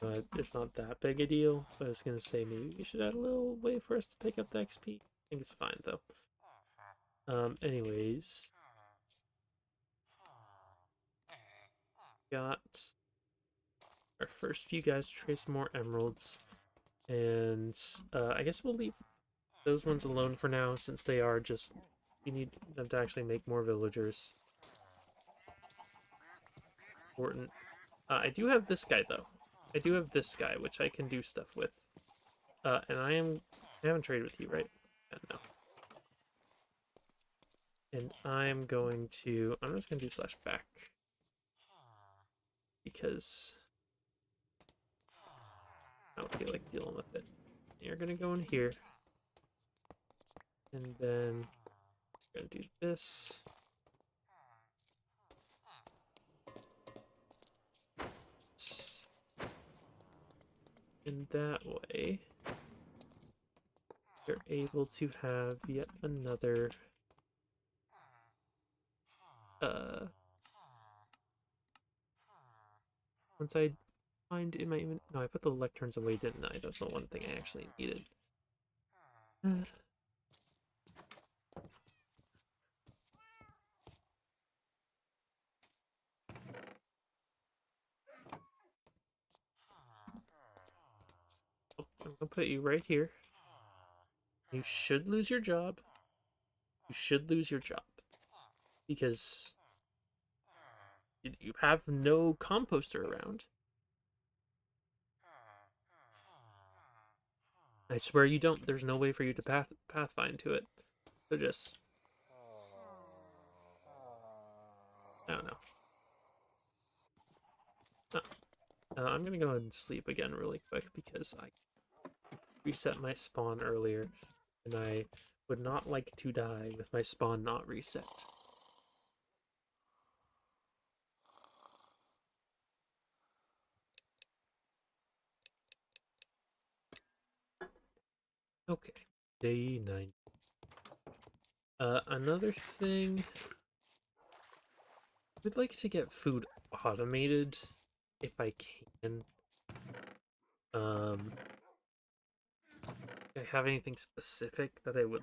But it's not that big a deal. I was gonna say maybe we should add a little way for us to pick up the XP. I think it's fine though. Anyways, got our first few guys to trade some more emeralds, and I guess we'll leave those ones alone for now since they are just. We need them to actually make more villagers. Important. I do have this guy though. I do have this guy, which I can do stuff with. And I haven't traded with you, right? No. And I'm just gonna do /back. Because I don't feel like dealing with it. You're gonna go in here. And then we're gonna do this. And that way, you're able to have yet another once I find in my no, I put the lecterns away, didn't I? That's the one thing I actually needed. Oh, I'm gonna put you right here. You should lose your job. You should lose your job because you have no composter around. I swear you don't. There's no way for you to pathfind to it. So just, I don't know. I'm gonna go ahead and sleep again really quick because I reset my spawn earlier, and I would not like to die with my spawn not reset. Okay, day 9. Another thing, I would like to get food automated if I can. Um, do I have anything specific that I would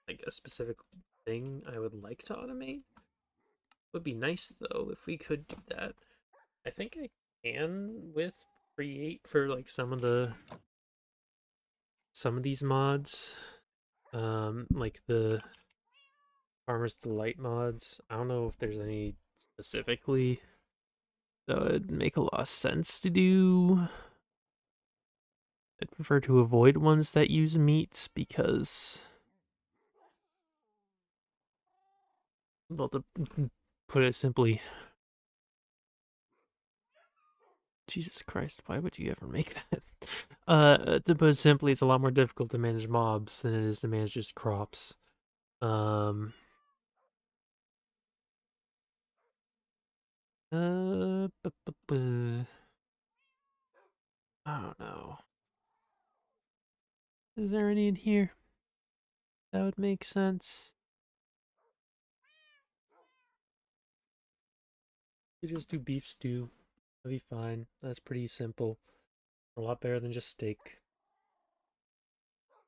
like a specific thing I would like to automate? Would be nice though if we could do that. I think I can with create for like some of these mods. Like the Farmer's Delight mods. I don't know if there's any specifically that would make a lot of sense to do. I'd prefer to avoid ones that use meats because, well, to put it simply, Jesus Christ, why would you ever make that? To put it simply, it's a lot more difficult to manage mobs than it is to manage just crops. Um, uh, I don't know. Is there any in here that would make sense? You just do beef stew. That'd be fine. That's pretty simple. A lot better than just steak.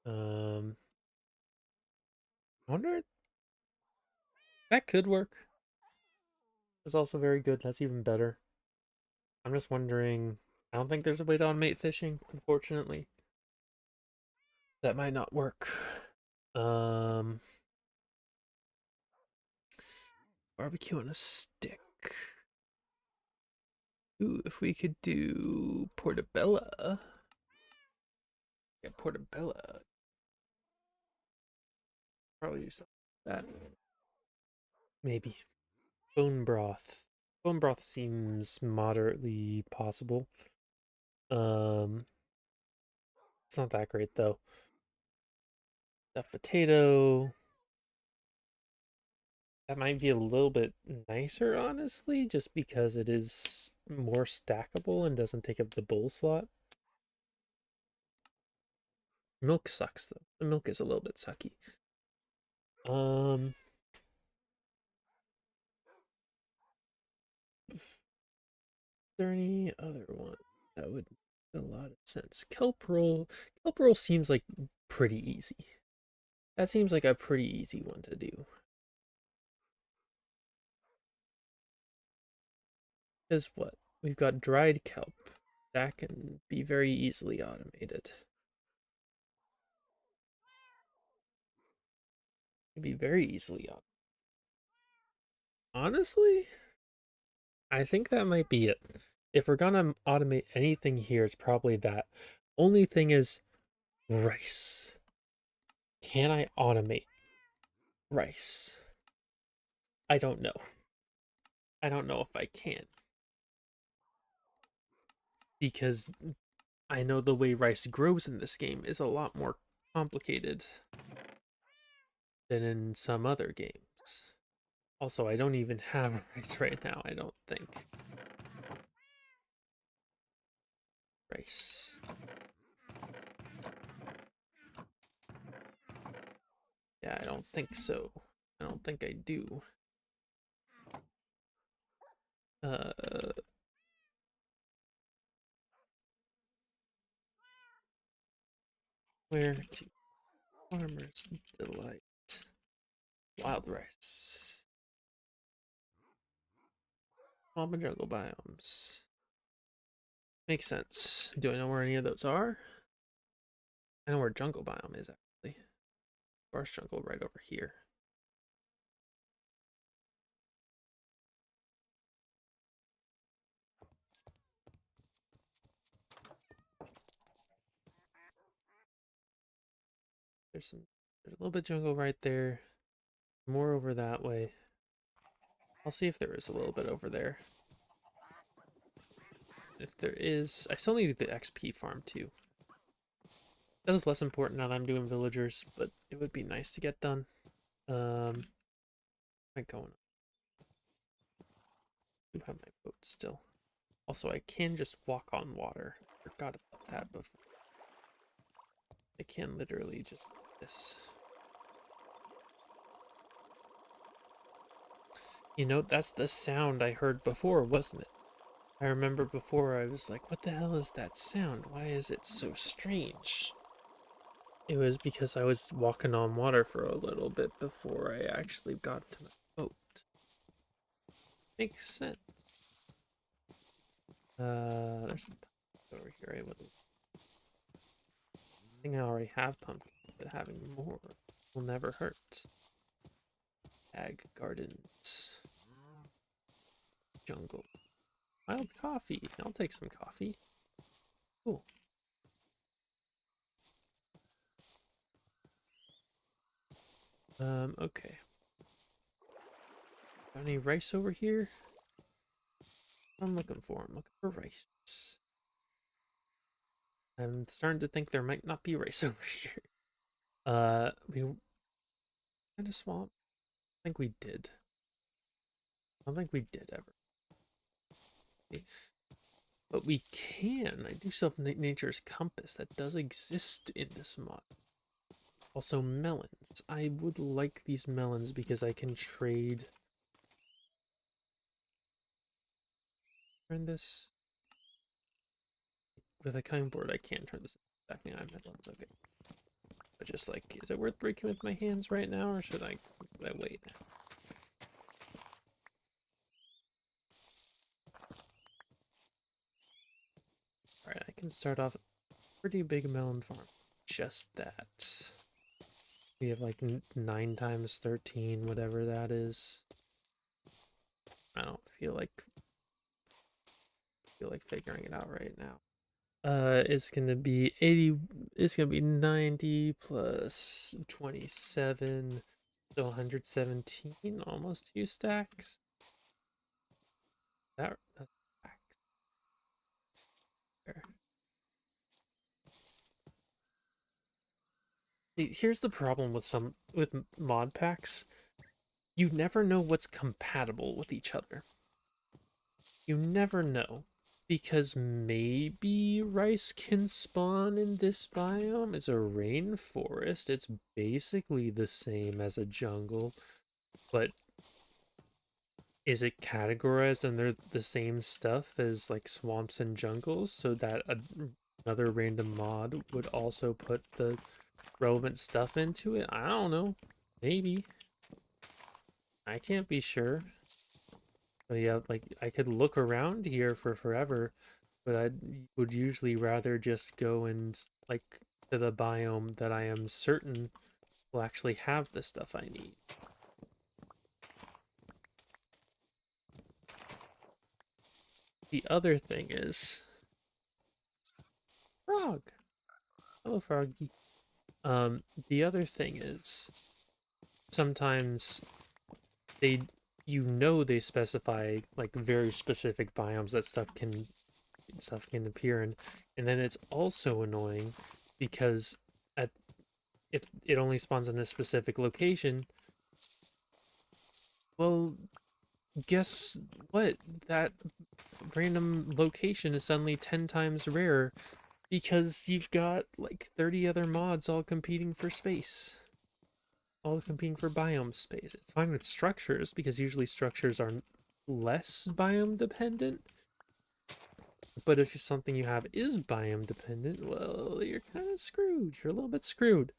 Um, I wonder that could work. It's also very good. That's even better. I'm just wondering. I don't think there's a way to automate fishing, unfortunately. That might not work. Um, barbecue on a stick. Ooh, if we could do portobello. Yeah, portobello. Probably do something like that. Maybe. Bone broth. Bone broth seems moderately possible. Um, it's not that great though. Stuffed potato. That might be a little bit nicer, honestly, just because it is more stackable and doesn't take up the bowl slot. Milk sucks though. The milk is a little bit sucky. Um, is there any other one that would make a lot of sense? Kelp roll. Kelp roll seems like pretty easy. That seems like a pretty easy one to do. Because what? We've got dried kelp. That can be very easily automated. Can be very easily automated. Honestly, I think that might be it. If we're gonna automate anything here, it's probably that. Only thing is rice. Can I automate rice? I don't know. I don't know if I can. Because I know the way rice grows in this game is a lot more complicated than in some other games. Also, I don't even have rice right now, I don't think. Rice. Yeah, I don't think so. I don't think I do. Uh, Where to Farmer's Delight. Wild rice. Swamp and jungle biomes. Makes sense. Do I know where any of those are? I know where jungle biome is, actually. Forest jungle right over here. There's a little bit jungle right there. More over that way. I'll see if there is a little bit over there. If there is, I still need the XP farm too. That is less important now that I'm doing villagers, but it would be nice to get done. I going? I do have my boat still. Also, I can just walk on water. Forgot about that before. I can literally just do this. You know, that's the sound I heard before, wasn't it? I remember before I was like, what the hell is that sound? Why is it so strange? It was because I was walking on water for a little bit before I actually got to my boat. Makes sense. There's a over here. I think I already have pumpkins, but having more will never hurt. Ag gardens. Jungle. Wild coffee. I'll take some coffee. Cool. Okay. Got any rice over here? I'm looking for. I'm looking for rice. I'm starting to think there might not be rice over here. We kind of swamp. I think we did. I don't think we did ever. Okay. But we can. I do still have Nature's Compass that does exist in this mod. Also melons. I would like these melons because I can trade. Turn this with a kind board. I can't turn this back. I'm melons. Okay. But just like, is it worth breaking with my hands right now, or should I wait? All right, I can start off a pretty big melon farm. Just that. We have like 9 times 13, whatever that is. I don't feel like figuring it out right now. It's gonna be 80. It's gonna be 90 plus 27, so 117, almost 2 stacks. That's there. See, here's the problem with mod packs. You never know what's compatible with each other. You never know. Because maybe rice can spawn in this biome. It's a rainforest. It's basically the same as a jungle. But is it categorized under the same stuff as like swamps and jungles so that another random mod would also put the relevant stuff into it? I don't know. Maybe. I can't be sure. But yeah, like I could look around here for forever, but I would usually rather just go and like to the biome that I am certain will actually have the stuff I need. The other thing is frog. Hello, froggy. The other thing is sometimes they they specify like very specific biomes that stuff can appear in, and then it's also annoying because at if it only spawns in a specific location, well, guess what? That random location is suddenly 10 times rarer because you've got like 30 other mods all competing for space. All competing for biome space. It's fine with structures because usually structures are less biome dependent. But if something you have is biome dependent, well, you're kind of screwed. You're a little bit screwed.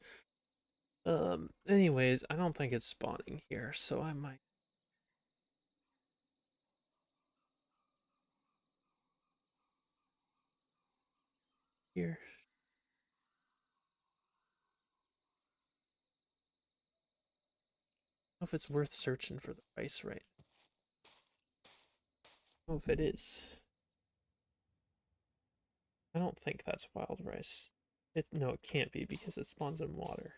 Anyways, I don't think it's spawning here, so I might here. I don't know if it's worth searching for the rice right. I don't know if it is. I don't think that's wild rice. No, it can't be because it spawns in water.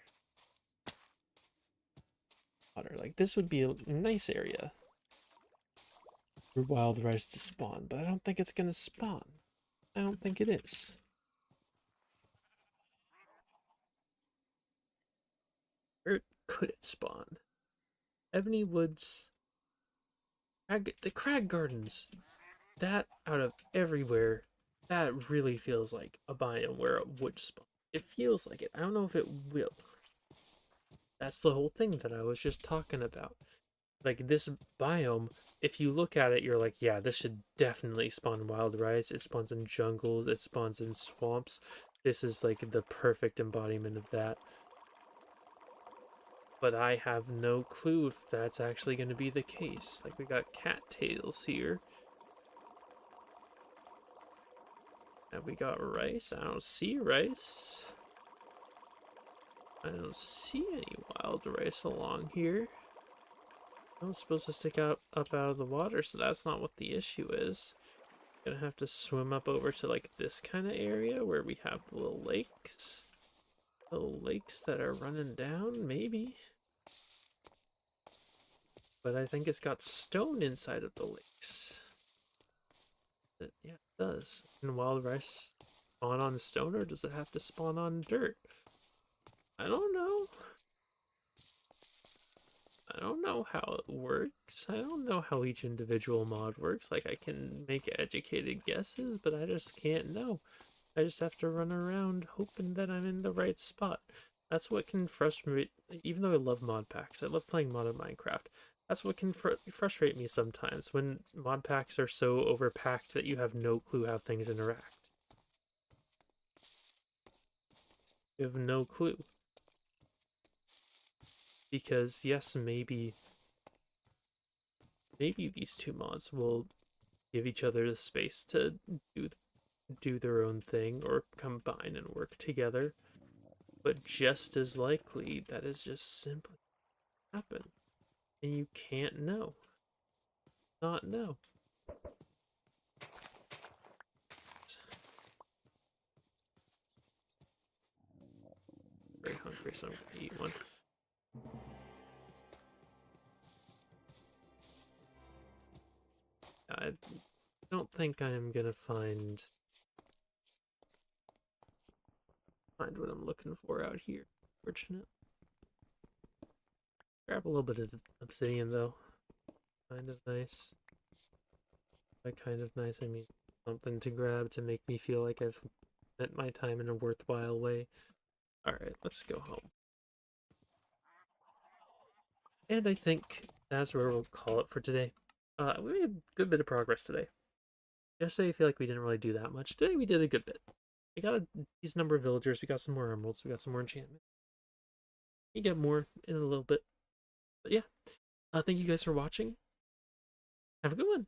Like this would be a nice area for wild rice to spawn, but I don't think it's gonna spawn. I don't think it is. Where could it spawn? Ebony Woods, the Crag Gardens. That out of everywhere, that really feels like a biome where it would spawn. It feels like it. I don't know if it will. That's the whole thing that I was just talking about. Like this biome, if you look at it, you're like, yeah, this should definitely spawn wild rice. It spawns in jungles, it spawns in swamps. This is like the perfect embodiment of that. But I have no clue if that's actually going to be the case. Like we got cattails here. And we got rice. I don't see rice. I don't see any wild rice along here. I'm supposed to stick out up out of the water, so that's not what the issue is. Gonna have to swim up over to like this kind of area where we have the little lakes. Little lakes that are running down, maybe. But I think it's got stone inside of the lakes. Yeah, it does. Can wild rice spawn on stone, or does it have to spawn on dirt? I don't know. I don't know how it works. I don't know how each individual mod works. Like, I can make educated guesses, but I just can't know. I just have to run around hoping that I'm in the right spot. That's what can frustrate, even though I love mod packs. I love playing modded Minecraft. That's what can frustrate me sometimes, when mod packs are so overpacked that you have no clue how things interact. You have no clue. Because, yes, maybe these two mods will give each other the space to do their own thing or combine and work together, but just as likely that is just simply happen, and you can't not know. Very hungry, so I'm gonna eat one. I don't think I'm gonna find what I'm looking for out here. Fortunate. Grab a little bit of obsidian though. Kind of nice. By kind of nice, I mean something to grab to make me feel like I've spent my time in a worthwhile way. Alright, let's go home. And I think that's where we'll call it for today. We made a good bit of progress today. Yesterday, I feel like we didn't really do that much. Today, we did a good bit. We got a decent number of villagers. We got some more emeralds. We got some more enchantment. You get more in a little bit. But yeah, thank you guys for watching. Have a good one.